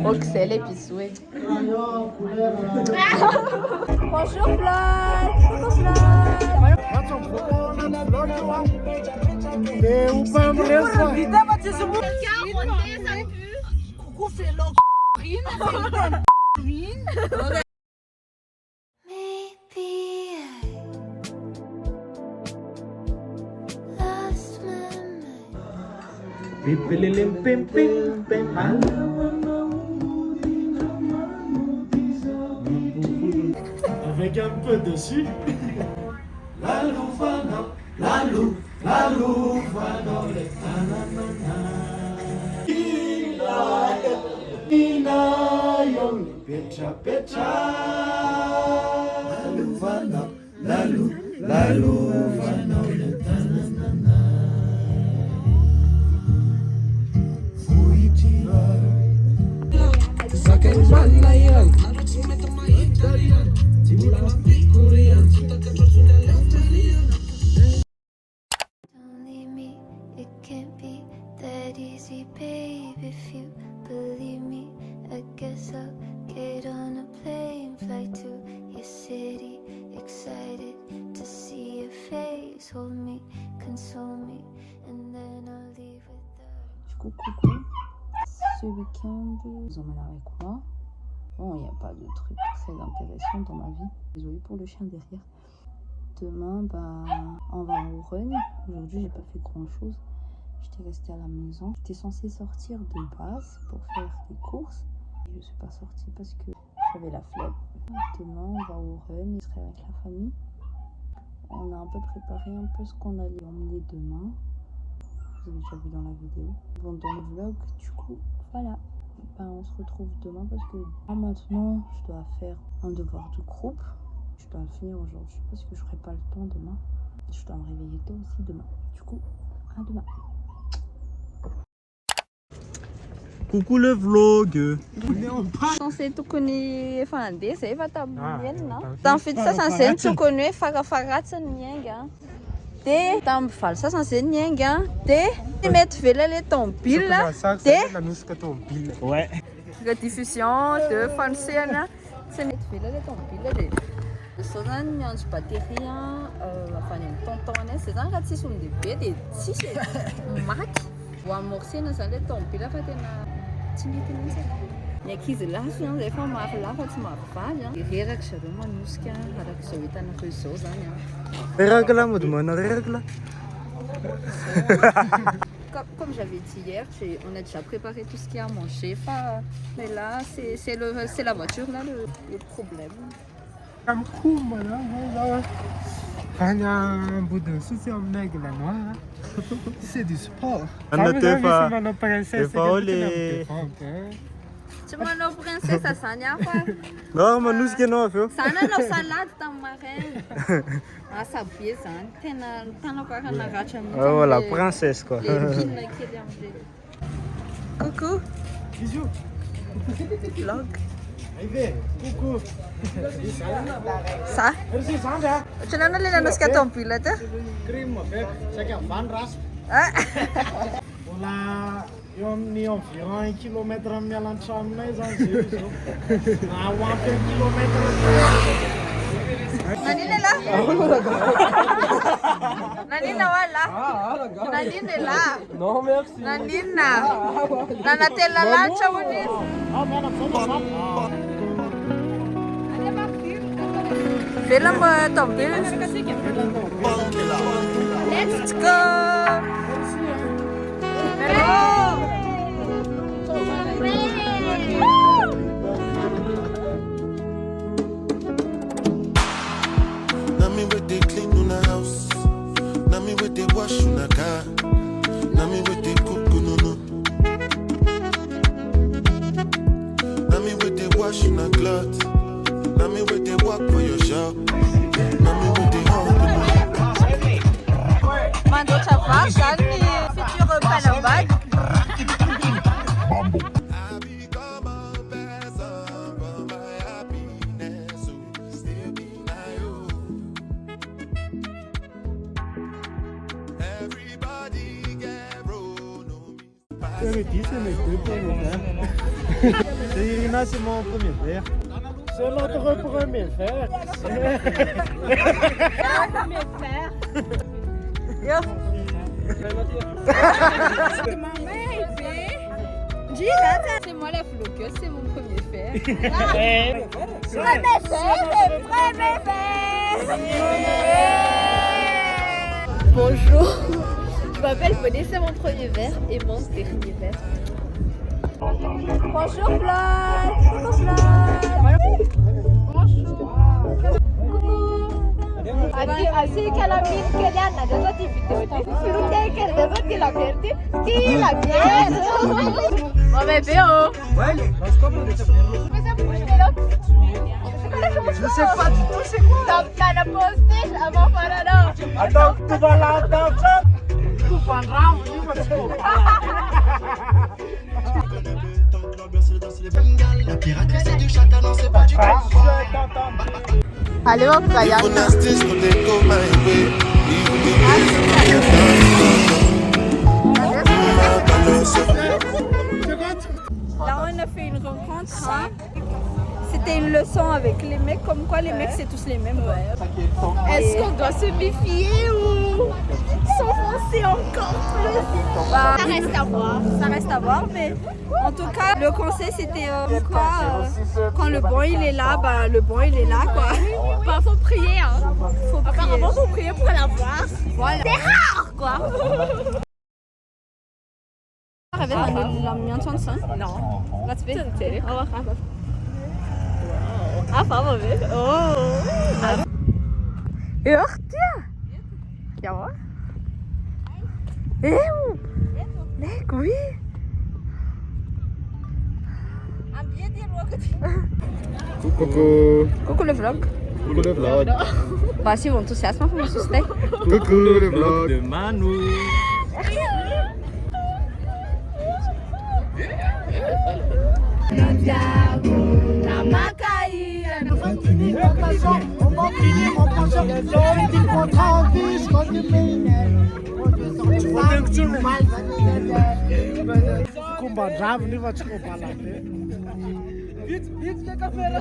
Roxelle et puis Souhait. Bonjour Flag. Coucou Flag. Avec un peu dessus. La Louvain, la Louvain dans les tananana. Ina yomi pecha pecha. La Louvain dans les tananana. Fuitiva. Sakai malayan. Don't leave me, it can't be that easy, babe. If you believe me, I guess I'll get on a plane, fly to your city, excited to see your face. Hold me, console me, and then I'll leave without. Du coup, coucou. Ce week-end, vous emmène avec moi. Bon, il n'y a pas de truc très intéressant dans ma vie. Désolée pour le chien derrière. Demain, on va au run. Aujourd'hui, j'ai pas fait grand-chose. J'étais restée à la maison. J'étais censée sortir de base pour faire des courses. Et je suis pas sortie parce que j'avais la flemme. Demain, on va au run. Je serai avec la famille. On a un peu préparé un peu ce qu'on allait emmener demain. Vous avez déjà vu dans la vidéo. Bon, dans le vlog, du coup, voilà. On se retrouve demain parce que maintenant je dois faire un devoir de groupe. Je dois le finir aujourd'hui parce que je ferai pas le temps demain. Je dois me réveiller tôt aussi demain. Du coup, à demain. Coucou le vlog. Censé tout connaître finlandais, c'est pas ta bien non. T'en fais ça censé tout connaître fara ça nienga. Te tam fal ça censé nienga. Te mettre fela les ton pile là. Te Ouais. la diffusion de français là. C'est mettre fela les ton pile là. De sodan n'y pas rien. Enfin une tontonne, c'est un rat si sont des bêtes si c'est mac. Ou amorcer na ça les ton pile là fa tena. Ny ankizy lahy zany efa maro lafa tsy mahavavy a. Reraka zareo manosika araka izao hitanareo izao zany a. Reraka là mode mana reraka là. Comme j'avais dit hier, on a déjà préparé tout ce qu'il y a à manger. Mais là, c'est la voiture là le problème. Comme coup voilà. Quand un bout de souci en aigle là noir. C'est du sport. Tsy manao princesse zany hafa. Non, manosika anao avy eo. Zany anao salady tamin'ny maraina. Asa be zany. Tena tanako araka naratra mihitsy. Ah voilà, princesse quoi. Lepina kely am'le. Coucou. Bisous. Vlog. Arrivé. Coucou. Sa? Ohatranao le nanosika tomobile ty? Crime avec chaque van race. Voilà. Eo amin'ny environ 1 kilomètre amin'ny alan-tranonay zany zay zao. Ampy 1 kilomètre. Nanina la? Nanina wala? Nanina la? Non merci. Nanina? Nanatela lancha wani? Film tombil. Let's go! Nami with they clean on the house. Nami with they wash on the car. Nami with they cook no no. Nami with they wash on the cloth. Nami with they walk for your shop. Nami with they home. Mando chavasha. Petit, c'est mes deux premiers verres. C'est Irina, c'est mon premier verre. C'est notre premier verre. C'est moi la floqueuse, c'est mon premier fer. Bonjour, je m'appelle Pauline, c'est mon premier verre et mon dernier verre. Bonjour Fly. Bonjour Fly. Bonjour. Así que la mil que ya nada de activité. Pero que el dedo que la verde, que la verde. On va bien. Ouais, parce qu'on peut déjà faire. Je sais pas du tout c'est quoi. Donc t'as la postage avant Farada. Attends, tu vas l'attendre. Tu vas rendre, La pirate, c'est du chata, non, c'est pas du Allez hop, Kaya. Even as this when they go my way, Là, on a fait une rencontre. Hein. C'était une leçon avec les mecs, comme quoi les mecs, c'est tous les mêmes. Ouais. Est-ce qu'on doit se méfier ou s'enfoncer encore plus? Bah, ça reste à voir. Ça reste à voir, mais en tout cas, le conseil, c'était quand le bon il est là, bah, le bon il est là, quoi. Bah, faut prier, hein. Faut prier. Apparemment, faut prier pour l'avoir. Voilà. C'est rare, quoi. La minha chanson? Non. Let's be. Ah, vamos ver. Oh. Hörtia. Ja. Leuk, oui. Coucou. Coucou le vlog. Coucou le vlog. Bah, si, mon enthousiasme, faut m'assister. Coucou le vlog de Manu. On va finir en pensant que c'est petit contrat en vie, quand tu Kumba drive ni va chiko pala. Beach ke kamera.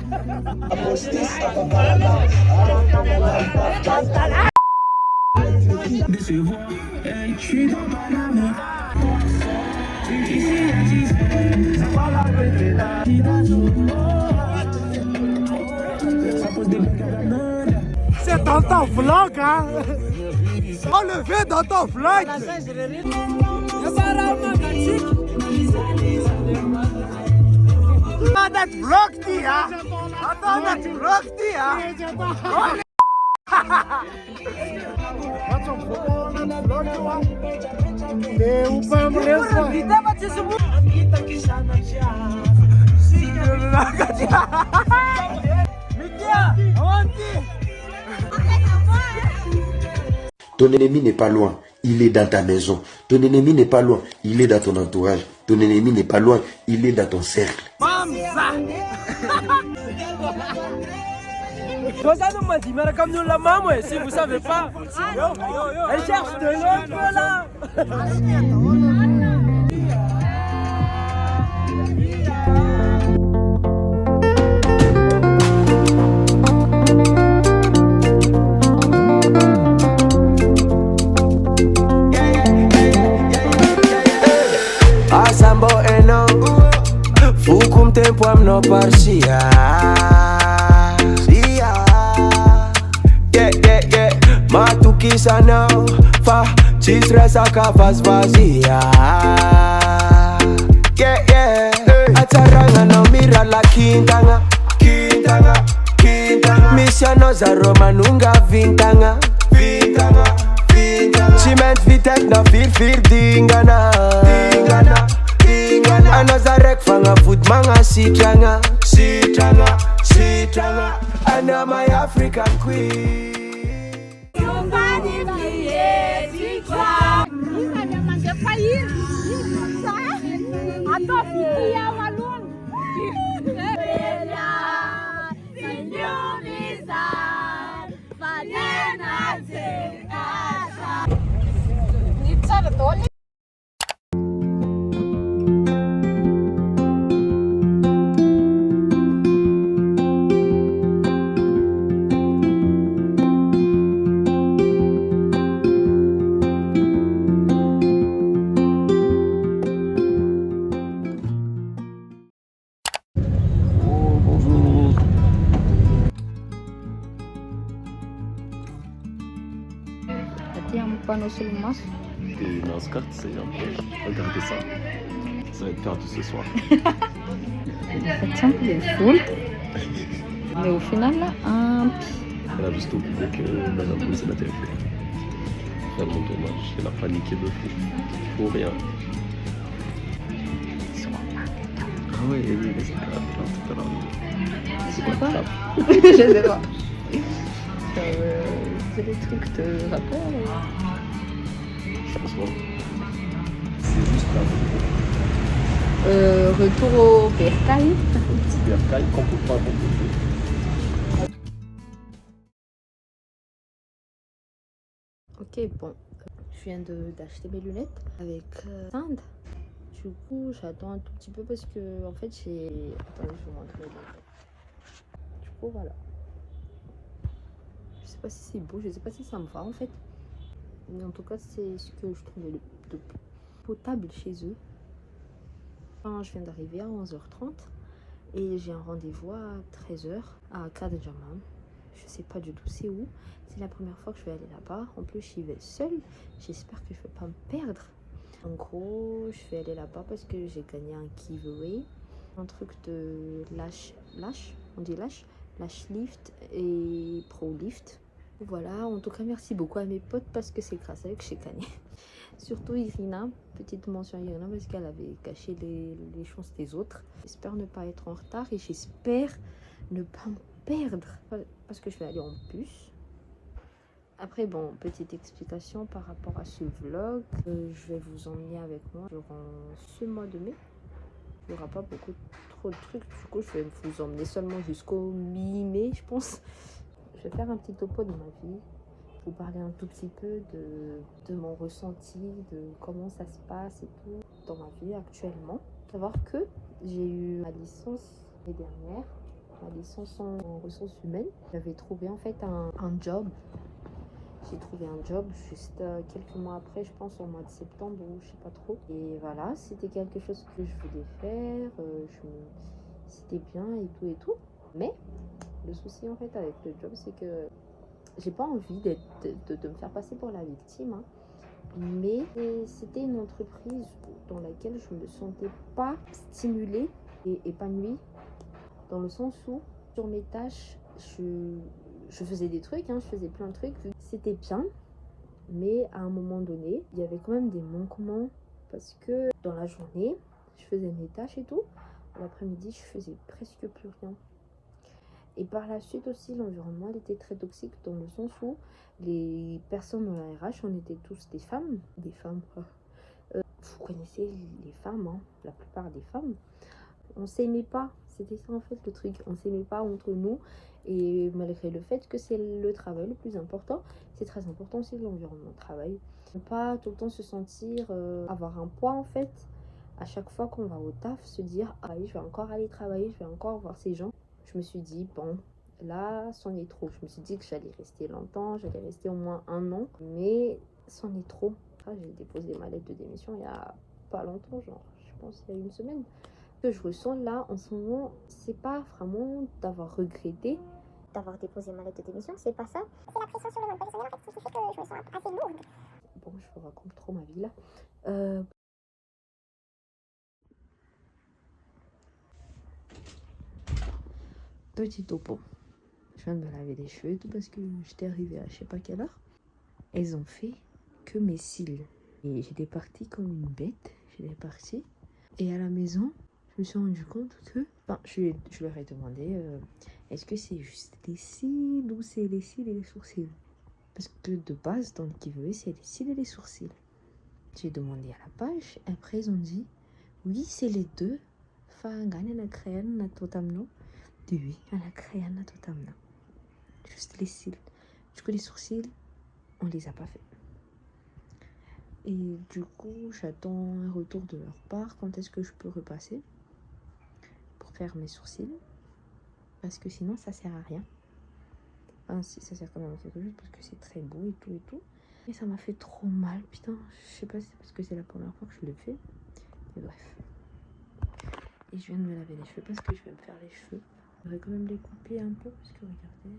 C'est dans ton vlog, hein? On le fait dans ton vlog! Dat vlogt die, hè? Dat vlogt die, hè? Wat zo'n vlog, joh? Nee, hoe ben je Ton ennemi n'est pas loin, il est dans ta maison. Ton ennemi n'est pas loin, il est dans ton entourage. Ton ennemi n'est pas loin, il est dans ton cercle. Si vous savez pas, elle cherche de l'autre là. Asambo eno Fukum tempo amno parsia Yeah Matukisa now Fa Chisresa kavas vazia Yeah Ataranga no mira la kintanga Misiano za Roma nunga vintanga Ciment vitek na fir dingana Anozarek fanga foot manga sitranga Ana my African queen no solo maço. Et dans ce carte, c'est un peu. Regardez ça. Ça va être perdu ce soir. Facciamo del full. Mais au final, là, Elle a juste oublié que Madame Pousse l'a téléphone. Faire mon tournage. Elle a paniqué de fou. Pour rien. Ah ouais, oui, les éclats, tout à l'heure. C'est quoi ça? Je sais pas. C'est des trucs de rapport. Franchement, c'est juste là. Retour au bercail. C'est des racailles qu'on peut pas composer. Ok, bon. Je viens d'acheter mes lunettes avec Sand. Du coup, j'attends un tout petit peu parce que, en fait, j'ai... Attendez, je vais vous montrer. Du coup, voilà. Je sais pas si c'est beau, je sais pas si ça me va, en fait. Mais en tout cas, c'est ce que je trouvais de plus potable chez eux. Enfin, je viens d'arriver à 11h30 et j'ai un rendez-vous à 13h à Kadjaman. Je sais pas du tout c'est où. C'est la première fois que je vais aller là-bas. En plus, j'y vais seule. J'espère que je vais pas me perdre. En gros, je vais aller là-bas parce que j'ai gagné un giveaway. Un truc de lash lift et pro lift. Voilà, en tout cas, merci beaucoup à mes potes parce que c'est grâce à eux que j'ai gagné. Surtout Irina, petite mention à Irina parce qu'elle avait caché les chances des autres. J'espère ne pas être en retard et j'espère ne pas me perdre parce que je vais aller en bus. Après, bon, petite explication par rapport à ce vlog. Je vais vous emmener avec moi durant ce mois de mai. Il n'y aura pas trop de trucs. Du coup, je vais vous emmener seulement jusqu'au mi-mai, je pense. Je vais faire un petit topo de ma vie. Vous parler un tout petit peu de mon ressenti, de comment ça se passe et tout dans ma vie actuellement. Savoir que j'ai eu ma licence l'année dernière, ma licence en ressources humaines. J'avais trouvé en fait un job. J'ai trouvé un job juste quelques mois après, je pense au mois de septembre ou je sais pas trop. Et voilà, c'était quelque chose que je voulais faire. C'était bien et tout. Mais le souci en fait avec le job, c'est que j'ai pas envie de me faire passer pour la victime, hein. Mais c'était une entreprise dans laquelle je me sentais pas stimulée et épanouie, dans le sens où sur mes tâches, je faisais des trucs, hein, je faisais plein de trucs, c'était bien, mais à un moment donné, il y avait quand même des manquements parce que dans la journée, je faisais mes tâches et tout, l'après-midi, je faisais presque plus rien. Et par la suite aussi, l'environnement il était très toxique dans le sens où les personnes dans la RH, on était tous des femmes. Vous connaissez les femmes, hein, la plupart des femmes. On s'aimait pas, c'était ça en fait le truc. On s'aimait pas entre nous et malgré le fait que c'est le travail le plus important, c'est très important aussi l'environnement de travail. Pas tout le temps se sentir, avoir un poids en fait. À chaque fois qu'on va au taf, se dire « Ah oui, je vais encore aller travailler, je vais encore voir ces gens ». Je me suis dit, bon, là, c'en est trop. Je me suis dit que j'allais rester longtemps, j'allais rester au moins 1 an, mais c'en est trop. Ah, j'ai déposé ma lettre de démission il y a pas longtemps, genre, je pense il y a 1 semaine. Ce que je ressens là, en ce moment, c'est pas vraiment d'avoir regretté d'avoir déposé ma lettre de démission, c'est pas ça. C'est la pression sur le monde professionnel, en fait, qui fait que je me sens assez lourde. Bon, je vous raconte trop ma vie là. Petit topo. Je viens de me laver les cheveux et tout parce que j'étais arrivée à je sais pas quelle heure. Elles ont fait que mes cils. Et j'étais partie comme une bête. J'étais partie. Et à la maison, je me suis rendu compte que... Enfin, je leur ai demandé est-ce que c'est juste les cils ou c'est les cils et les sourcils? Parce que de base, dans le giveaway, c'est les cils et les sourcils. J'ai demandé à la page. Après, ils ont dit oui, c'est les deux. Fangane na créane na totamno. Oui, à la créane totalement. Juste les cils. Du coup, les sourcils, on les a pas fait. Et du coup, j'attends un retour de leur part. Quand est-ce que je peux repasser pour faire mes sourcils? Parce que sinon, ça sert à rien. Enfin, si, ça sert quand même à quelque chose parce que c'est très beau et tout. Et ça m'a fait trop mal, putain. Je sais pas si c'est parce que c'est la première fois que je le fais. Mais bref. Et je viens de me laver les cheveux parce que je vais me faire les cheveux. Je vais quand même les couper un peu parce que regardez.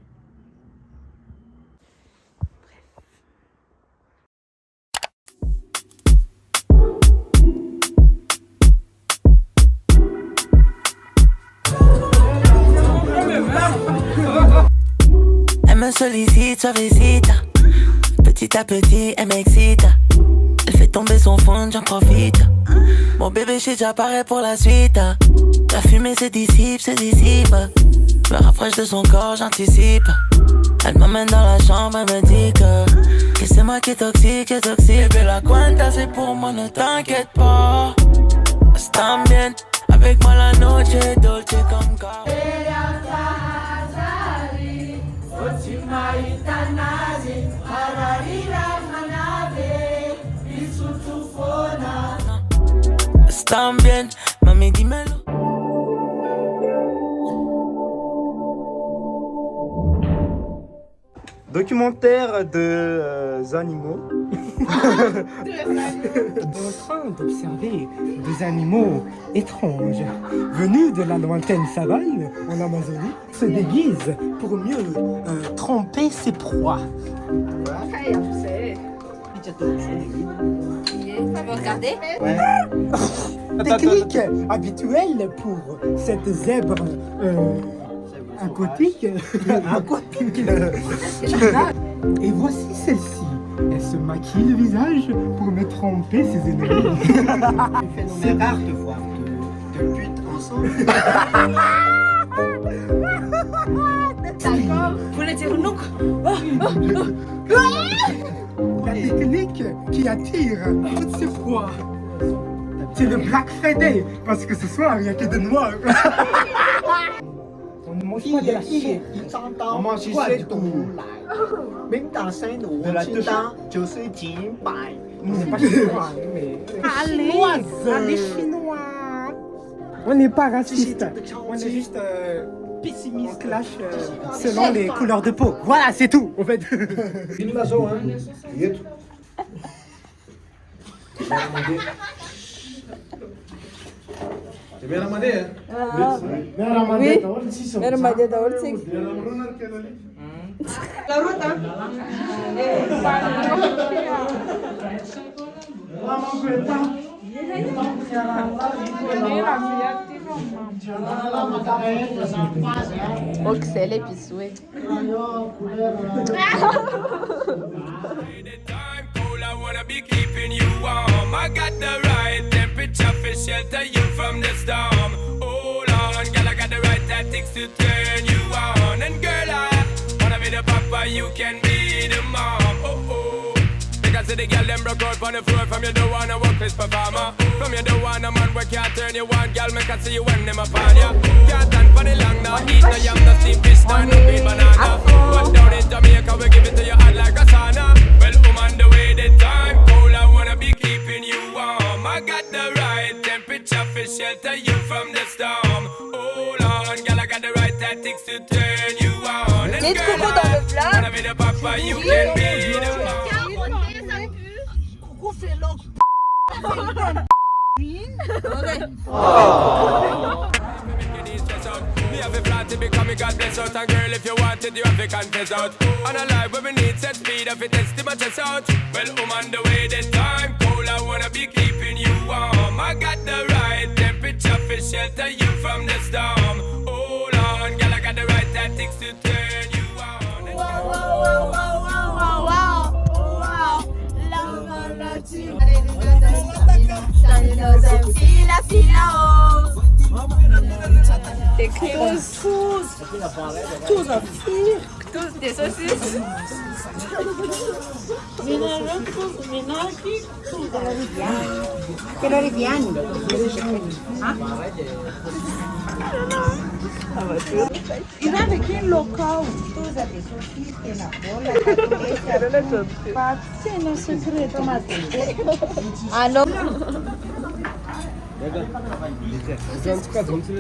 sollicite, suavecita. Petit à petit, elle m'excite. Elle fait tomber son fond, j'en profite. Mon bébé, j'ai déjà paré pour la suite. La fumée se dissipe, se dissipe. Je me rapproche de son corps, j'anticipe. Elle m'emmène dans la chambre, elle me dit que c'est moi qui est toxique, qui est toxique. Bébé, la cuenta c'est pour moi, ne t'inquiète pas. Están bien, avec moi la noche est dolce comme car. Están bien, mami, dímelo. Documentaire de animaux. On est en train d'observer des animaux étranges venus de la lointaine savane en Amazonie se déguisent pour mieux tromper ses proies. Tu veux regarder? Technique habituelle pour cette zèbre aquatique. Et voici celle-ci. Elle se maquille le visage pour me tromper ses ennemis. C'est rare de voir deux putes ensemble. D'accord. Vous voulez dire look? La technique qui attire toutes ses proies. C'est le Black Friday, parce que ce soir, il n'y a que des noirs. On ne mange pas de la chair. On mange du tout. Même dans Saint-Loup, je suis Jin Bai. On n'est pas chinois, mais... Allez, chinois. On n'est pas raciste. On est juste pessimiste. On clash selon les couleurs de peau. Voilà, c'est tout, en fait. Merah Madea. Merah Madea da Olsik. Oxel episue. I wanna be keeping you warm. I got the right temperature for shelter you from the storm. Hold on, girl, I got the right tactics to turn you on. And girl, I wanna be the papa, you can be the mom. Oh oh. Because the girl them broke out on the floor. From you don't wanna work this performer. From you don't wanna man where can't turn you on. Girl, make I see you when them upon ya. Can't stand for the long now. Eat no yam, no steam fish, no green banana. But down in Jamaica, we give it to you hot like a sauna. Well, on the way the time cold, I wanna be keeping you warm. I got the right temperature for shelter you from the storm. Hold on, girl, I got the right tactics to turn you on. And girl, I wanna be the papa, you can be the mom. Me have a plan to become a God bless out. And girl, if you want it, you have to confess out. On a life where we need set speed, if it test my chest out. Well, I'm on the way, the time cold, I wanna be keeping you warm. I got the right temperature for shelter you from the storm. Hold on, girl, I got the right tactics to turn you on. And Des tous des saucisses. Il avec un local, tous avec saucisses et la bola, c'est un secret, Ah non. En tout cas, donc non.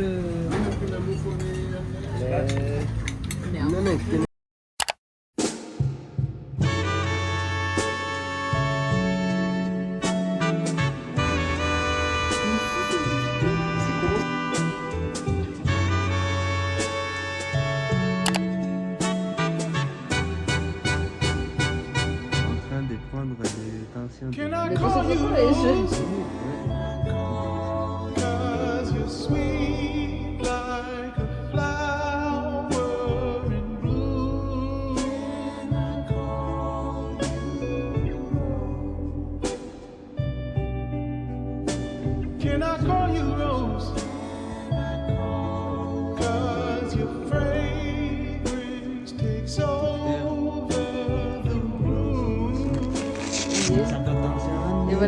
En train de prendre des tensions. Sweet like a flower in bloom.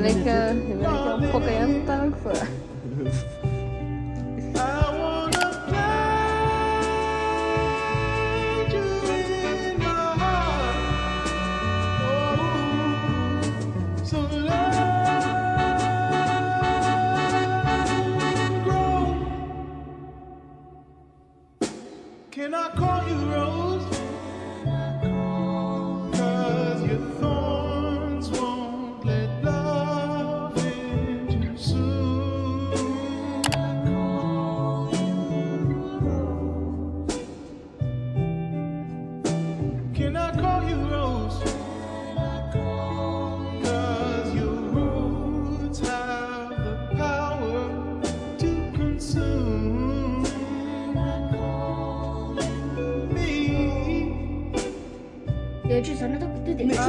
ben ik een pokken dan ook voor. Can I call you Rose? 'Cause your thorns won't let love in too soon. Can I call you Rose? 'Cause your roots have the power to consume me. 有一句从那都对点记得。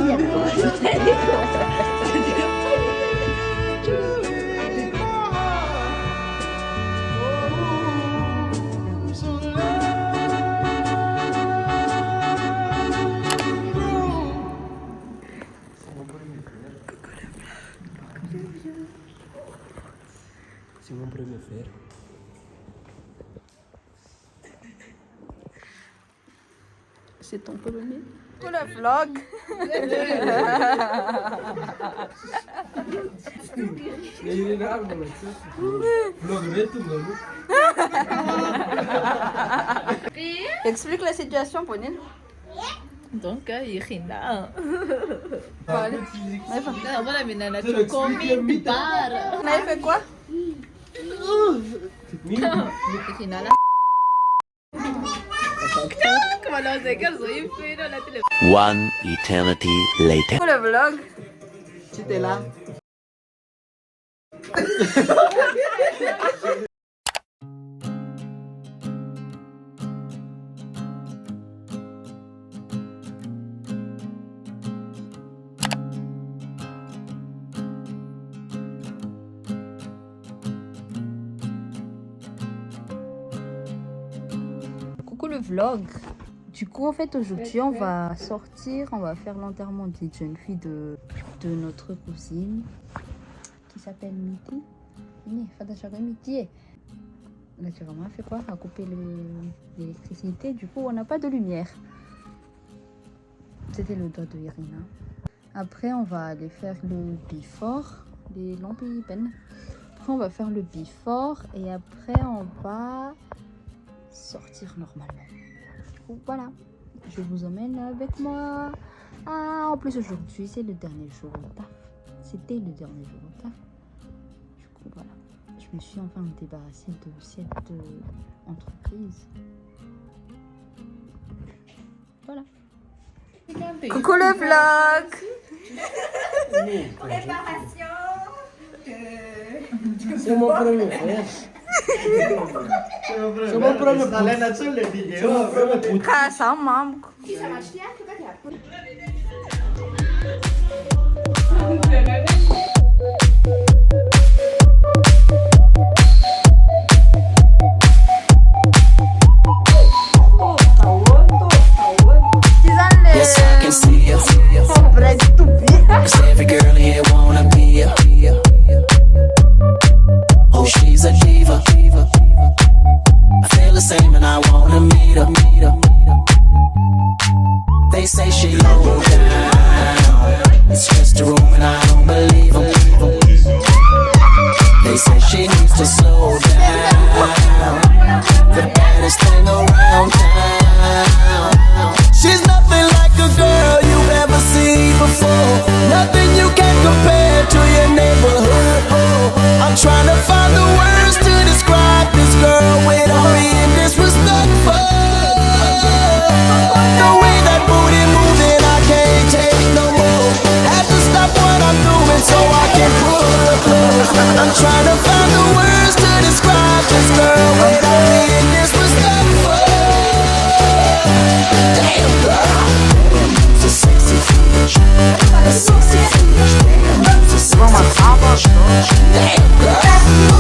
C'est mon premier frère. C'est ton premier. Pour le vlog. Explique la situation, Pauline. Donc, Irina. Allez. Voilà, mais Nana, tu combien par? On avait fait quoi? Irina, là. Comment on sait qu'elles ont fait dans la télé? One eternity later. Pour le vlog. Tu étais là. Coucou le vlog. Du coup en fait aujourd'hui on va sortir, on va faire l'enterrement d'une jeune fille de notre cousine qui s'appelle Miti. Miti. Là tu vraiment fait quoi? A couper l'électricité, du coup on n'a pas de lumière. C'était le doigt de Irina. Après on va aller faire le before, les lampes peine. Après on va faire le before et après on va sortir normalement. Du coup voilà, je vous emmène avec moi. Ah, en plus aujourd'hui c'est le dernier jour au taf. C'était le dernier jour au taf. Du coup voilà, je me suis enfin débarrassée de cette entreprise. Voilà. Coucou le vlog. Préparation. C'est mon premier frère. C'est mon premier frère. Ah, ça manque. Yes, I can see you. 'Cause every girl here wanna be you. Oh, she's a diva. I feel the same and I wanna meet her. They say she low down. It's just a room and I don't believe them. They say she needs to slow down. The baddest thing around town. She's nothing like a girl you've ever seen before. Nothing you can compare to your neighborhood. I'm trying to find the words to describe this girl without being disrespectful. The way that booty moving, I can't take no more. Have to stop what I'm doing so I can pull her close. I'm trying to find the words to describe this girl without being disrespectful. Damn girl, it's a sexy bitch. A sexy bitch. Damn, it's a sexy bitch. Damn girl.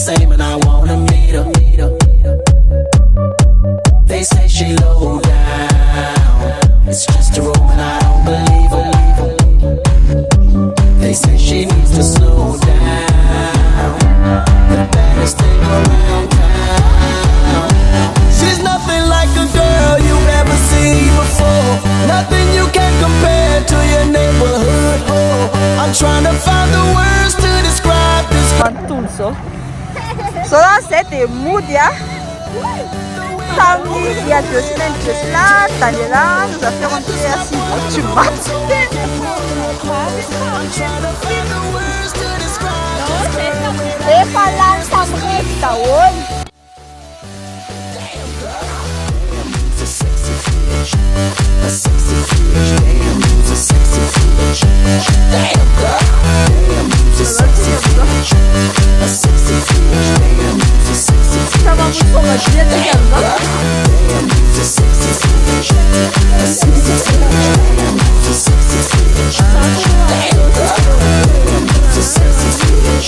same and I wanna meet her. They say she low down, it's just a rumor and I don't believe her. They say she needs to slow down, the baddest thing around town. She's nothing like a girl you've ever seen before, nothing you can compare to your neighborhood. Oh, I'm trying to find the words to describe this. So là c'était mood ya. Samedi, il y a 2 semaines de cela, Daniela nous a fait rentrer à 6 heures du matin. Et pas là, ça brille, ça roule. A sexy bitch, damn, you's a sexy bitch. Damn girl, damn, you's a sexy bitch. A sexy bitch, damn, you's a sexy bitch. Ça va vous tomber bien Damn girl, damn, you's a sexy bitch. A sexy bitch, damn, you's a sexy bitch. Damn girl, damn, you's a sexy bitch.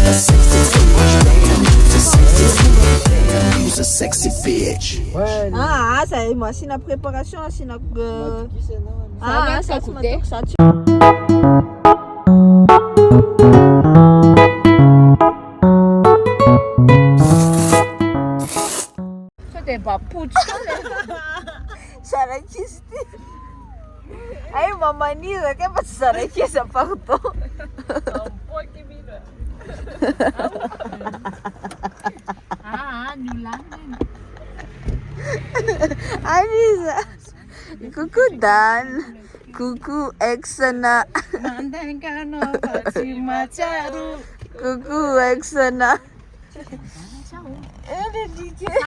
A sexy bitch, damn, you's a sexy bitch. Damn, you's a sexy bitch. Ah, ça moi c'est la préparation, c'est la ah, ça coûtait ça. C'était pas putsch. Sarakiste. Ay, mamma mia, che fa sarakiste parto. Ah, nulangan. Anissa. Coucou Dan. Coucou Exana. Coucou Exana.